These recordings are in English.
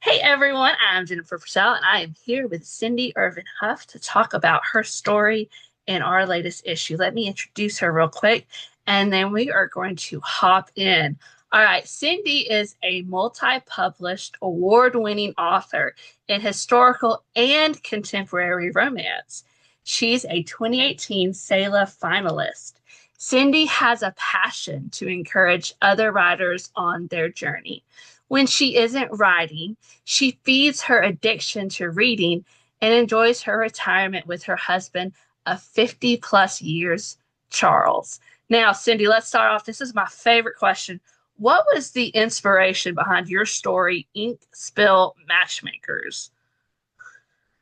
Hey everyone, I'm Jennifer Purcell, and I am here with Cindy Ervin Huff to talk about her story in our latest issue. Let me introduce her real quick, and then we are going to hop in. All right, Cindy is a multi-published, award-winning author in historical and contemporary romance. She's a 2018 SELA finalist. Cindy has a passion to encourage other writers on their journey. When she isn't writing, she feeds her addiction to reading and enjoys her retirement with her husband of 50 plus years, Charles. Now, Cindy, let's start off. This is my favorite question. What was the inspiration behind your story, Ink Spill Matchmakers?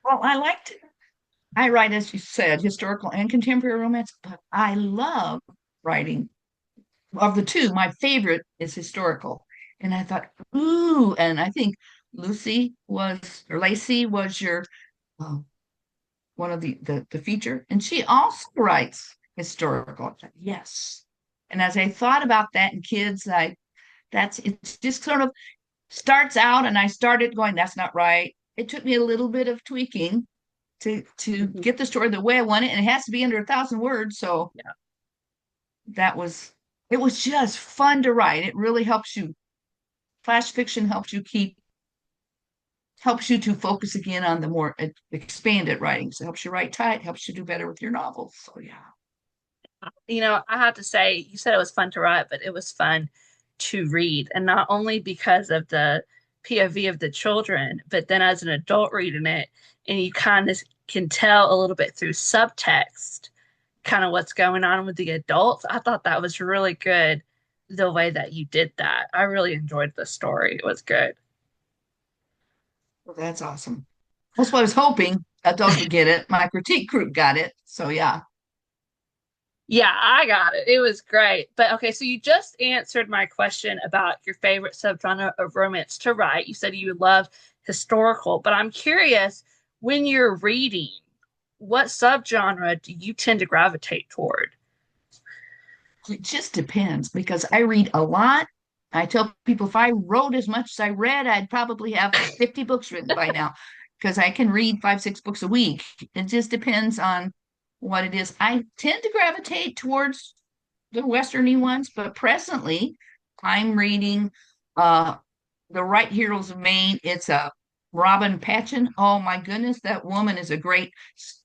Well, I write, as you said, historical and contemporary romance, but I love writing. Of the two, my favorite is historical. And I thought, ooh, and I think Lacey was your uh, one of the feature, and she also writes historical. I thought, yes. And as I thought about that in kids, it's just sort of starts out, and I started going, that's not right. It took me a little bit of tweaking to Mhm. get the story the way I want it, and it has to be under 1,000 words. So Yeah. that was it was just fun to write. It really helps you. Flash fiction helps you to focus again on the more expanded writings. It helps you write tight, helps you do better with your novels. So yeah. I have to say, you said it was fun to write, but it was fun to read. And not only because of the POV of the children, but then as an adult reading it, and you kind of can tell a little bit through subtext, kind of what's going on with the adults. I thought that was really good, the way that you did that. I really enjoyed the story. It was good. Well, that's awesome. That's what I was hoping adults would get it. My critique group got it. So yeah. Yeah, I got it. It was great. But okay, so you just answered my question about your favorite subgenre of romance to write. You said you love historical, but I'm curious, when you're reading, what subgenre do you tend to gravitate toward? It just depends because I read a lot. I tell people if I wrote as much as I read, I'd probably have 50 books written by now because I can read 5, 6 books a week. It just depends on what it is. I tend to gravitate towards the Westerny ones, but presently I'm reading uh The Right Heroes of Maine. It's a Robin Patchen. Oh my goodness, that woman is a great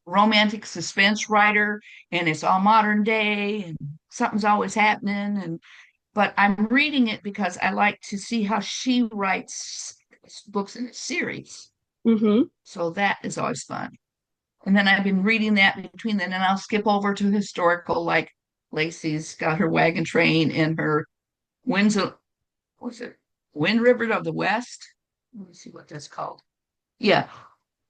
romantic suspense writer, and it's all modern day, and something's always happening. And but I'm reading it because I like to see how she writes books in a series. Mm-hmm. So that is always fun. And then I've been reading that between then, and I'll skip over to historical, like Lacey's got her wagon train and her winds of, what's it? Wind River of the West. Let me see what that's called. Yeah,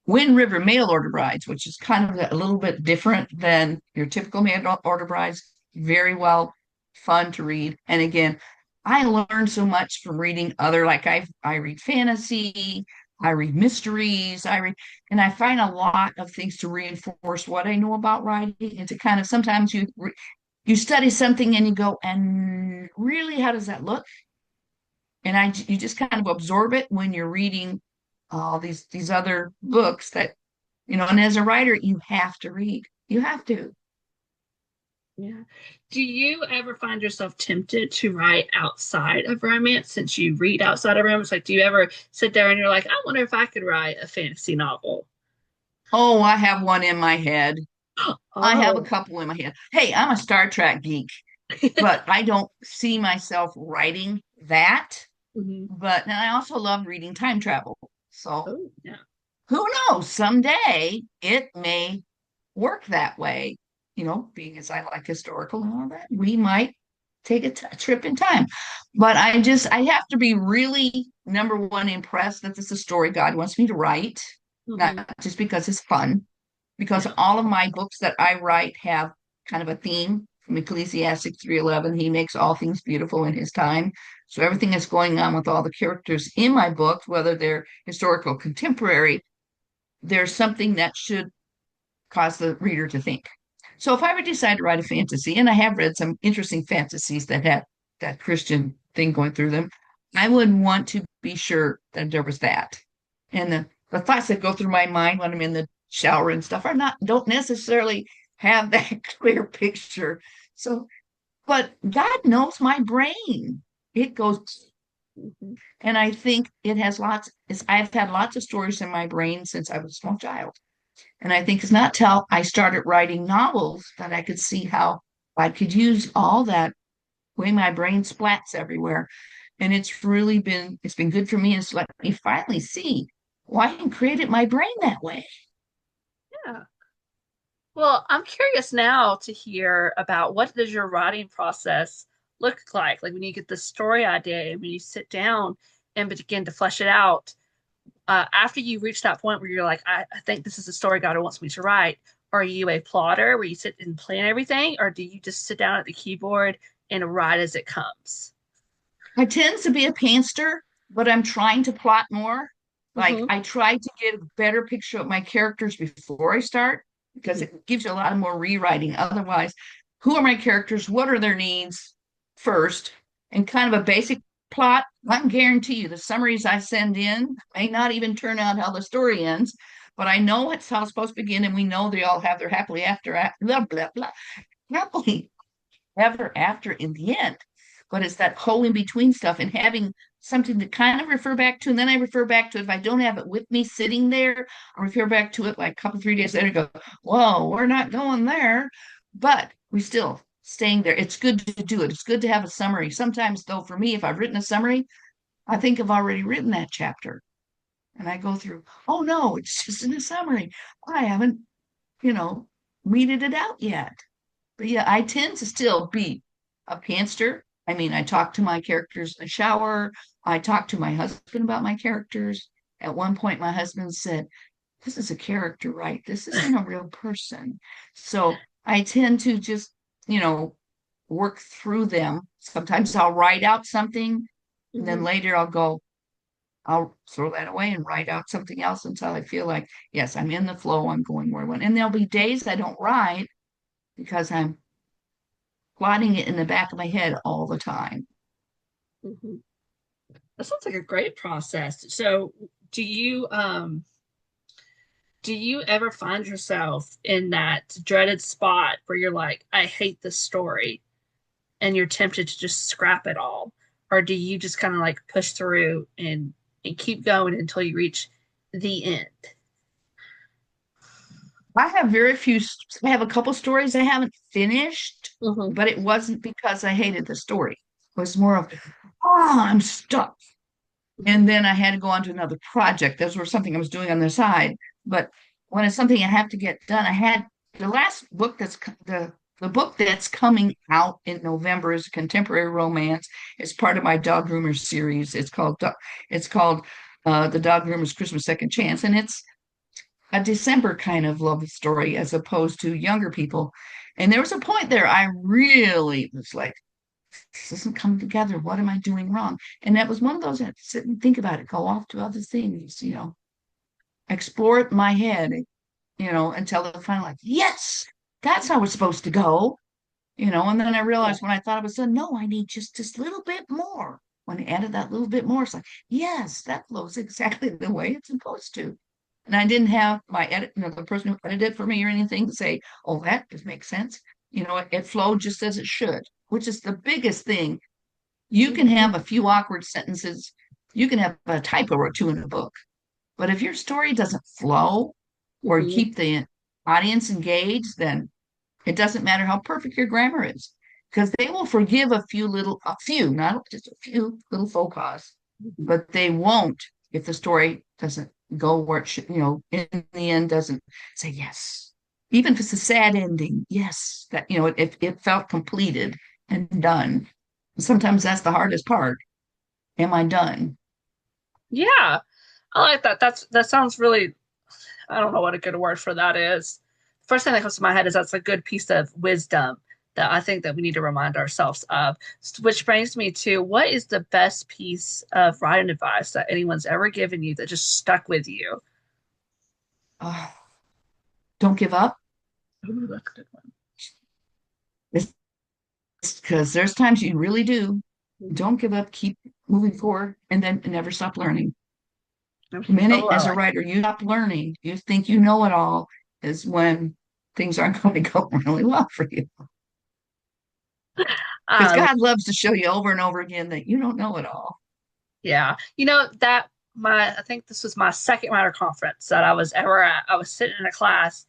Wind River mail order brides, which is kind of a little bit different than your typical mail order brides. Very well, fun to read. And again, I learned so much from reading other, like I read fantasy, I read mysteries, and I find a lot of things to reinforce what I know about writing, and to kind of sometimes you study something and you go, and really, how does that look? And you just kind of absorb it when you're reading all these other books that and as a writer you have to read, you have to. Yeah. Do you ever find yourself tempted to write outside of romance since you read outside of romance? Like, do you ever sit there and you're like, I wonder if I could write a fantasy novel? Oh, I have one in my head. I have a Oh. couple in my head. Hey, I'm a Star Trek geek, but I don't see myself writing that. Mhm. But and I also love reading time travel, so Oh, yeah. who knows, someday it may work that way. Being as I like historical and all that, we might take a trip in time. But I have to be really, number one, impressed that this is a story God wants me to write, Hmm. not just because it's fun, because Yeah. all of my books that I write have kind of a theme from Ecclesiastes 3:11. He makes all things beautiful in his time. So everything that's going on with all the characters in my books, whether they're historical or contemporary, there's something that should cause the reader to think. So if I ever decide to write a fantasy, and I have read some interesting fantasies that had that Christian thing going through them, I would want to be sure that there was that. And the thoughts that go through my mind when I'm in the shower and stuff are not don't necessarily have that clear picture. So, but God knows my brain. It goes, Mhm. and I think it has lots. I've had lots of stories in my brain since I was a small child. And I think it's not till I started writing novels that I could see how I could use all that way my brain splats everywhere. And it's been good for me. It's let me finally see why I created my brain that way. Yeah. Well, I'm curious now to hear about what does your writing process look like? Like when you get the story idea and when you sit down and begin to flesh it out, after you reach that point where you're like, I think this is the story God wants me to write, are you a plotter where you sit and plan everything, or do you just sit down at the keyboard and write as it comes? I tend to be a pantser, but I'm trying to plot more. Like Hmm. I try to get a better picture of my characters before I start because Hmm. it gives you a lot more rewriting. Otherwise, who are my characters? What are their needs first? And kind of a basic plot. I can guarantee you the summaries I send in may not even turn out how the story ends, but I know it's how it's supposed to begin, and we know they all have their happily after blah blah blah happily ever after in the end. But it's that whole in between stuff and having something to kind of refer back to. And then I refer back to it. If I don't have it with me sitting there, I refer back to it like a couple, 3 days later, go, whoa, we're not going there. But we still staying there. It's good to do it. It's good to have a summary. Sometimes, though, for me, if I've written a summary, I think I've already written that chapter. And I go through, oh no, it's just in a summary. I haven't, you know, weeded it out yet. But yeah, I tend to still be a pantser. I mean, I talk to my characters in the shower. I talk to my husband about my characters. At one point, my husband said, this is a character, right? This isn't a real person. So I tend to just, you know, work through them. Sometimes I'll write out something, and then Hmm. later I'll throw that away and write out something else until I feel like, yes, I'm in the flow, I'm going where I want. And there'll be days I don't write because I'm plotting it in the back of my head all the time. Hmm. That sounds like a great process. So, do you ever find yourself in that dreaded spot where you're like, I hate this story, and you're tempted to just scrap it all? Or do you just kind of like push through and keep going until you reach the end? I have very few, I have a couple stories I haven't finished, Hmm. but it wasn't because I hated the story. It was more of, oh, I'm stuck. And then I had to go on to another project. Those were something I was doing on the side. But when it's something I have to get done, I had the last book the book that's coming out in November is a contemporary romance. It's part of my Dog Groomer series. It's called The Dog Groomer's Christmas Second Chance, and it's a December kind of love story as opposed to younger people. And there was a point there I really was like, this doesn't come together. What am I doing wrong? And that was one of those that sit and think about it, go off to other things, explore it in my head, until I finally like, yes, that's how it's supposed to go. And then I Yeah. realized when I thought it was done, no, I need just this little bit more. When I added that little bit more, it's like, yes, that flows exactly the way it's supposed to. And I didn't have my the person who edited it for me or anything to say, oh, that does make sense. It flowed just as it should, which is the biggest thing. You can Hmm. have a few awkward sentences, you can have a typo or two in a book, but if your story doesn't flow or Hmm. keep the audience engaged, then it doesn't matter how perfect your grammar is, because they will forgive a few, not just a few little faux pas, Hmm. but they won't if the story doesn't go where it should, in the end doesn't say yes. Even if it's a sad ending, yes, that, it felt completed and done. Sometimes that's the hardest part. Am I done? Yeah, I like that. That sounds really, I don't know what a good word for that is. First thing that comes to my head is that's a good piece of wisdom that I think that we need to remind ourselves of. Which brings me to what is the best piece of writing advice that anyone's ever given you that just stuck with you? Oh, don't give up. Ooh, that's a good It's because there's times you really do. one. Don't give up, keep moving forward, and then never stop learning. The minute Oh, I as a like writer you stop learning, you think you know it all, is when things aren't going to go really well for you. Because I God loves to show you over and over again that you don't know it all. Yeah. That my I think this was my second writer conference that I was ever at. I was sitting in a class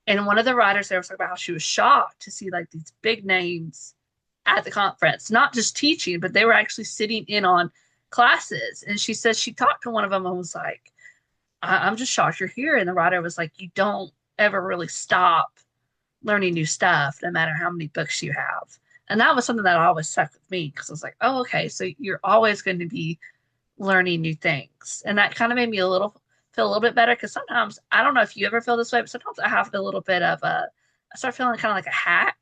and one of the writers there was talking about how she was shocked to see like these big names at the conference, not just teaching, but they were actually sitting in on classes. And she said she talked to one of them and was like, I'm just shocked you're here. And the writer was like, you don't ever really stop learning new stuff, no matter how many books you have. And that was something that always stuck with me because I was like, oh, okay, so you're always going to be learning new things. And that kind of made me feel a little bit better because sometimes I don't know if you ever feel this way, but sometimes I have a little bit of I start feeling kind of like a hack,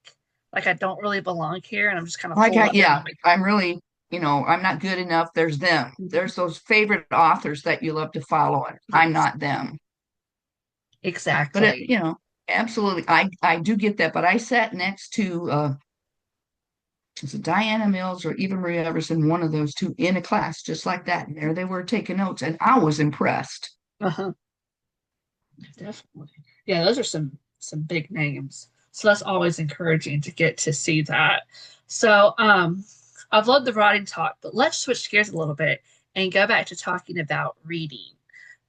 like I don't really belong here and I'm just kind of Like, holed up in yeah, my I'm really, I'm not good enough. There's them. Mhm. There's those favorite authors that you love to follow, and I'm Yes, not them. But exactly. absolutely, I do get that. But I sat next to was it Diana Mills or Eva Marie Everson, one of those two, in a class just like that. And there they were taking notes, and I was impressed. Uh-huh. Definitely. Yeah, those are some big names. So that's always encouraging to get to see that. So I've loved the writing talk, but let's switch gears a little bit and go back to talking about reading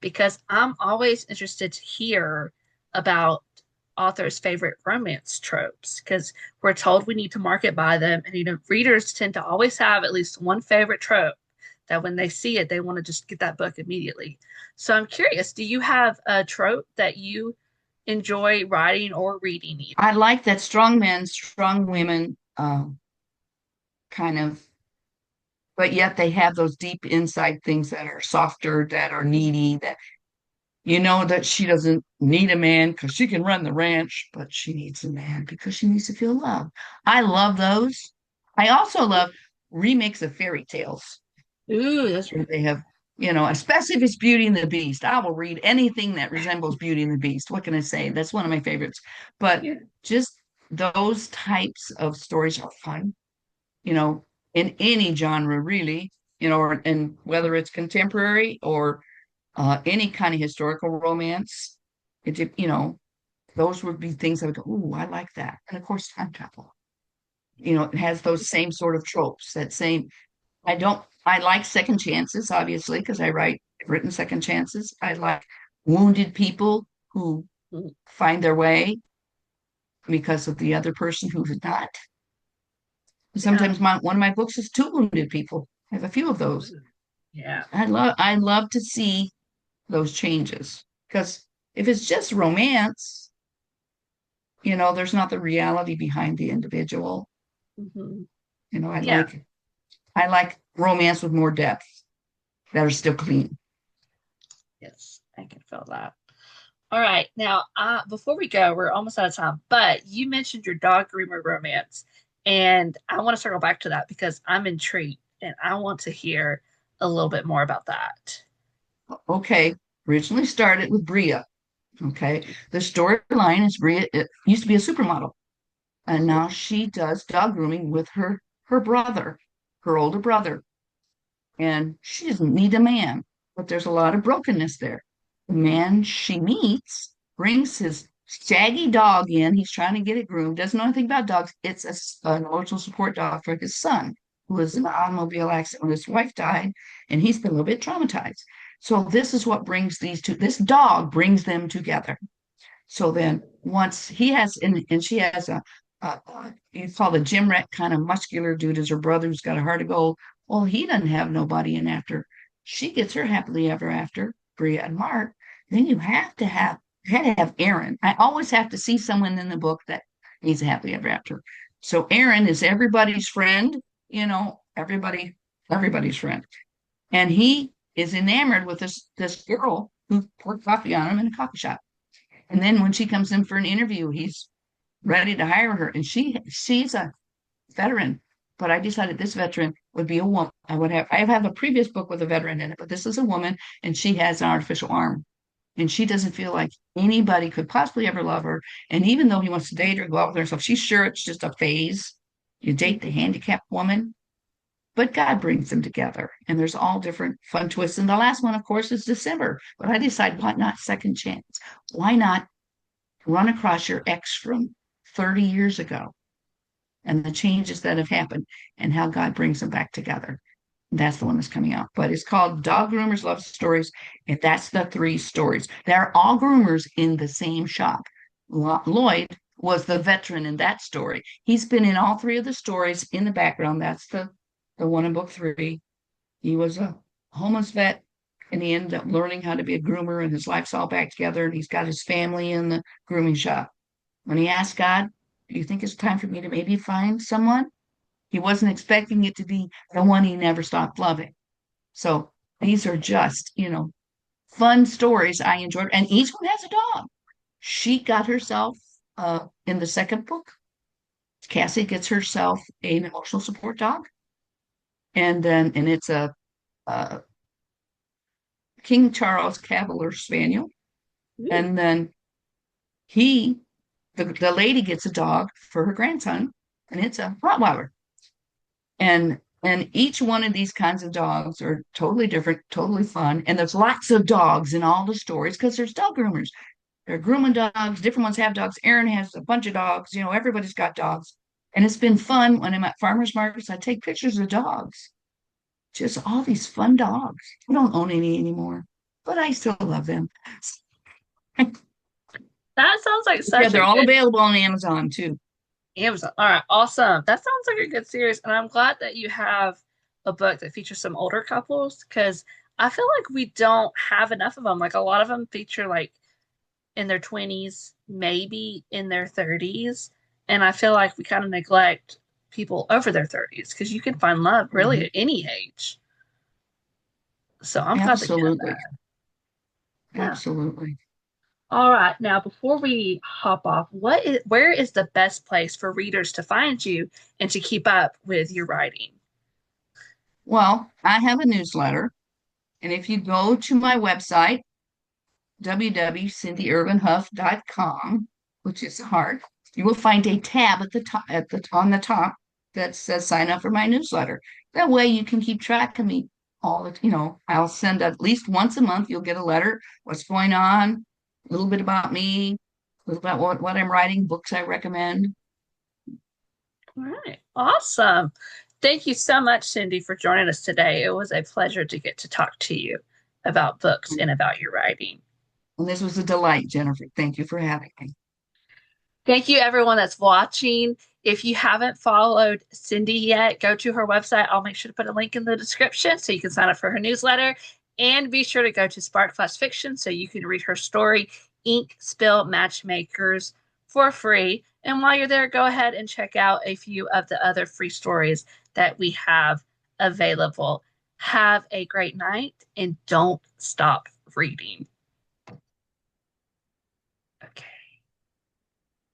because I'm always interested to hear about authors' favorite romance tropes because we're told we need to market by them. And readers tend to always have at least one favorite trope that when they see it, they want to just get that book immediately. So I'm curious, do you have a trope that you enjoy writing or reading even? I like that strong men, strong women, kind of, but yet they have those deep inside things that are softer, that are needy, that that she doesn't need a man because she can run the ranch, but she needs a man because she needs to feel loved. I love those. I also love remakes of fairy tales Ooh, that's where they have, especially if it's Beauty and the Beast. I will read anything that resembles Beauty and the Beast. What can I say? That's one of my favorites. But yeah. just those types of stories are fun, you know, in any genre, really, and whether it's contemporary or any kind of historical romance. Those would be things I would go, "Ooh, I like that." And of course, time travel. It has those same sort of tropes. That same. I like second chances, obviously, because I've written second chances. I like wounded people who find their way because of the other person who did not. Yeah. Sometimes one of my books is two wounded people. I have a few of those. Yeah. I love to see those changes because if it's just romance, there's not the reality behind the individual. Hmm. You know, I Yeah. like I like romance with more depth that are still clean. Yes, I can feel that. All right. Now, before we go, we're almost out of time, but you mentioned your dog groomer romance, and I want to circle back to that because I'm intrigued and I want to hear a little bit more about that. Okay, originally started with Bria. Okay, the storyline is Bria it used to be a supermodel, and now she does dog grooming with her brother, her older brother, and she doesn't need a man, but there's a lot of brokenness there. The man she meets brings his shaggy dog in. He's trying to get it groomed, doesn't know anything about dogs. It's an emotional support dog for his son, who was in an automobile accident when his wife died, and he's been a little bit traumatized. So this is what brings these two, this dog brings them together. So then once he has, and she has he's called a gym rat kind of muscular dude as her brother who's got a heart of gold. Well, he doesn't have nobody, and after she gets her happily ever after, Bria and Mark, then you had to have Aaron. I always have to see someone in the book that needs a happily ever after. So Aaron is everybody's friend, everybody's friend. And he is enamored with this girl who poured coffee on him in a coffee shop. And then when she comes in for an interview, he's ready to hire her. And she's a veteran. But I decided this veteran would be a woman. I have a previous book with a veteran in it, but this is a woman and she has an artificial arm. And she doesn't feel like anybody could possibly ever love her. And even though he wants to date her, go out with herself, she's sure it's just a phase. You date the handicapped woman. but God brings them together. And there's all different fun twists. And the last one, of course, is December. But I decided, why not second chance? Why not run across your ex from 30 years ago and the changes that have happened and how God brings them back together? That's the one that's coming out. But it's called Dog Groomers Love Stories. And that's the three stories. They're all groomers in the same shop. Lloyd was the veteran in that story. He's been in all three of the stories in the background. That's the one in book three. He was a homeless vet and he ended up learning how to be a groomer and his life's all back together and he's got his family in the grooming shop. When he asked God, do you think it's time for me to maybe find someone? He wasn't expecting it to be the one he never stopped loving. So these are just, fun stories I enjoyed. And each one has a dog. She got herself in the second book. Cassie gets herself an emotional support dog. And it's a King Charles Cavalier Spaniel. Ooh, And then the lady gets a dog for her grandson, and it's a Rottweiler. And each one of these kinds of dogs are totally different, totally fun. And there's lots of dogs in all the stories because there's dog groomers. They're grooming dogs. Different ones have dogs. Aaron has a bunch of dogs. Everybody's got dogs. And it's been fun when I'm at farmers markets. I take pictures of dogs. Just all these fun dogs. I don't own any anymore, but I still love them. that sounds like Yeah, such they're a all good available on Amazon too. Amazon. All right, awesome. That sounds like a good series, and I'm glad that you have a book that features some older couples because I feel like we don't have enough of them. Like a lot of them feature like in their 20s, maybe in their 30s, and I feel like we kind of neglect people over their 30s because you can find love really Mhm. at any age. So I'm glad that you have Absolutely. that. Yeah. Absolutely. All right. Now, before we hop off, where is the best place for readers to find you and to keep up with your writing? Well, I have a newsletter, and if you go to my website, www.cindyervinhuff.com, which is hard, you will find a tab at the top on the top that says sign up for my newsletter. That way you can keep track of me I'll send at least once a month, you'll get a letter, what's going on, a little bit about me, a little about what I'm writing, books I recommend. All right. Awesome. Thank you so much, Cindy, for joining us today. It was a pleasure to get to talk to you about books and about your writing. And this was a delight, Jennifer. Thank you for having me. Thank you, everyone that's watching. If you haven't followed Cindy yet, go to her website. I'll make sure to put a link in the description so you can sign up for her newsletter. And be sure to go to Spark Flash Fiction so you can read her story, Ink Spill Matchmakers, for free. And while you're there, go ahead and check out a few of the other free stories that we have available. Have a great night and don't stop reading.